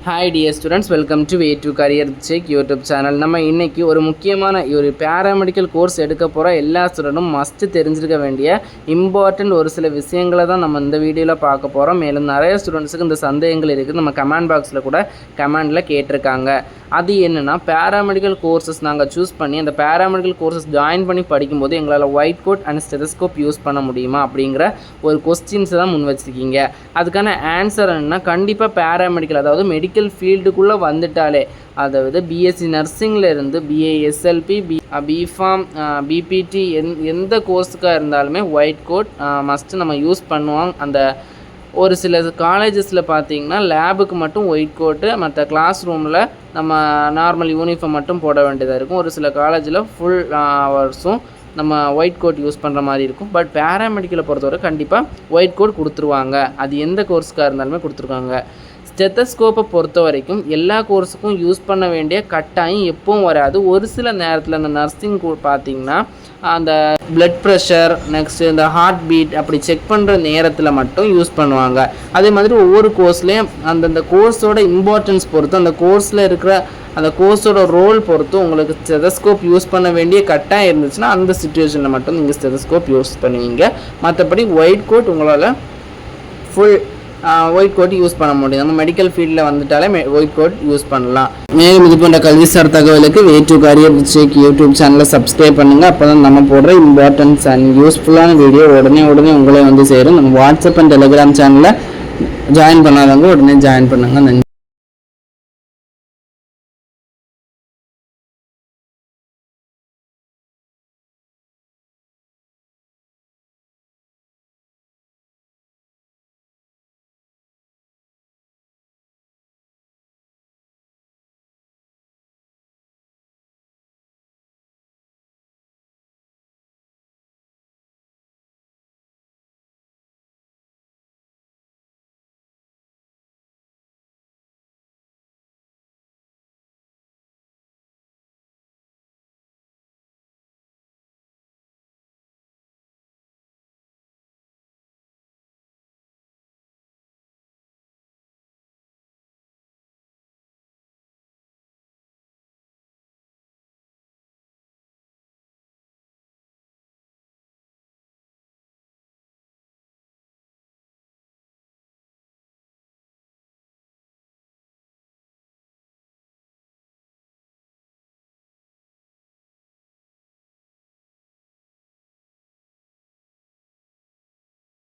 Hi dear students, welcome to Way to Career Check YouTube channel. நம்ம இன்னைக்கு ஒரு முக்கியமான ஒரு பாராமெடிக்கல் கோர்ஸ் எடுக்க போற எல்லா ஸ்டூடண்ட்டும் மஸ்ட் தெரிஞ்சிருக்க வேண்டிய இம்பார்ட்டன்ட் ஒரு சில விஷயங்களை தான் நம்ம இந்த வீடியோல பார்க்க போறோம். மேலும் நிறைய ஸ்டூடண்ட்ஸ்க்கு இந்த சந்தேகங்கள் இருக்கு. நம்ம கமெண்ட் பாக்ஸ்ல கூட கமெண்ட்ல கேட்டிருக்காங்க. அது என்னன்னா பாராமெடிக்கல் கோர்சஸ் நாங்க சூஸ் பண்ணி அந்த பாராமெடிக்கல் கோர்சஸ் ஜாயின் பண்ணி படிக்கும்போது எங்களால white code and stethoscope use பண்ண முடியுமா அப்படிங்கிற ஒரு क्वेश्चंस தான் முன் வச்சிருக்கீங்க. அதுக்கான ஆன்சர் என்னன்னா கண்டிப்பா பாராமெடிக்கல் அதாவது மெடிக்கல் ஃபீல்டுக்குள்ள வந்துட்டாலே அதாவது பிஎஸ்சி நர்சிங்ல இருந்து பிஏஎஸ்எல்பி பிஃபார்ம் பிபிடி எந்த கோர்ஸுக்காக இருந்தாலுமே ஒயிட் கோட் மஸ்ட் நம்ம யூஸ் பண்ணுவோம். அந்த ஒரு சில காலேஜஸில் பார்த்தீங்கன்னா லேபுக்கு மட்டும் ஒயிட் கோட்டு, மற்ற கிளாஸ் ரூமில் நம்ம நார்மல் யூனிஃபார்ம் மட்டும் போட வேண்டியதாக இருக்கும். ஒரு சில காலேஜில் ஃபுல் ஹவர்ஸும் நம்ம ஒயிட் கோட் யூஸ் பண்ணுற மாதிரி இருக்கும். பட் பேராமெடிக்கலை பொறுத்தவரை கண்டிப்பாக ஒயிட் கோட் கொடுத்துருவாங்க. அது எந்த கோர்ஸுக்காக இருந்தாலுமே கொடுத்துருக்காங்க. ஸ்டெத்தஸ்கோப்பை பொறுத்த வரைக்கும் எல்லா கோர்ஸுக்கும் யூஸ் பண்ண வேண்டிய கட்டாயம் எப்பவும் வராது. ஒரு சில நேரத்தில் அந்த நர்சிங் பார்த்திங்கன்னா அந்த பிளட் ப்ரெஷர் நெக்ஸ்ட்டு இந்த ஹார்ட் பீட் அப்படி செக் பண்ணுற நேரத்தில் மட்டும் யூஸ் பண்ணுவாங்க. அதே மாதிரி ஒவ்வொரு கோர்ஸ்லேயும் அந்தந்த கோர்ஸோட இம்பார்ட்டன்ஸ் பொறுத்து அந்த கோர்ஸில் இருக்கிற அந்த கோர்ஸோட ரோல் பொறுத்து உங்களுக்கு ஸ்டெதஸ்கோப் யூஸ் பண்ண வேண்டிய கட்டாயம் இருந்துச்சுன்னா அந்த சிச்சுவேஷனில் மட்டும் நீங்கள் ஸ்டெதஸ்கோப் யூஸ் பண்ணுவீங்க. மற்றபடி ஒயிட் கோட் உங்களால் ஃபுல் ஒயிட் கோட் யூஸ் பண்ண முடியும். நம்ம மெடிக்கல் ஃபீல்டில் வந்துட்டாலே ஒயிட் கோட் யூஸ் பண்ணலாம். மேலும் இது போன்ற கல்விசார் தகவலுக்கு way to career check YouTube சேனலை சப்ஸ்கிரைப் பண்ணுங்கள். அப்போ தான் நம்ம போடுற இம்பார்ட்டன்ஸ் அண்ட் யூஸ்ஃபுல்லான வீடியோ உடனே உங்களே வந்து சேரும். நம்ம வாட்ஸ்அப் அண்ட் டெலிகிராம் சேனலில் ஜாயின் பண்ணாதவங்க உடனே ஜாயின் பண்ணுங்கள். நன்றி.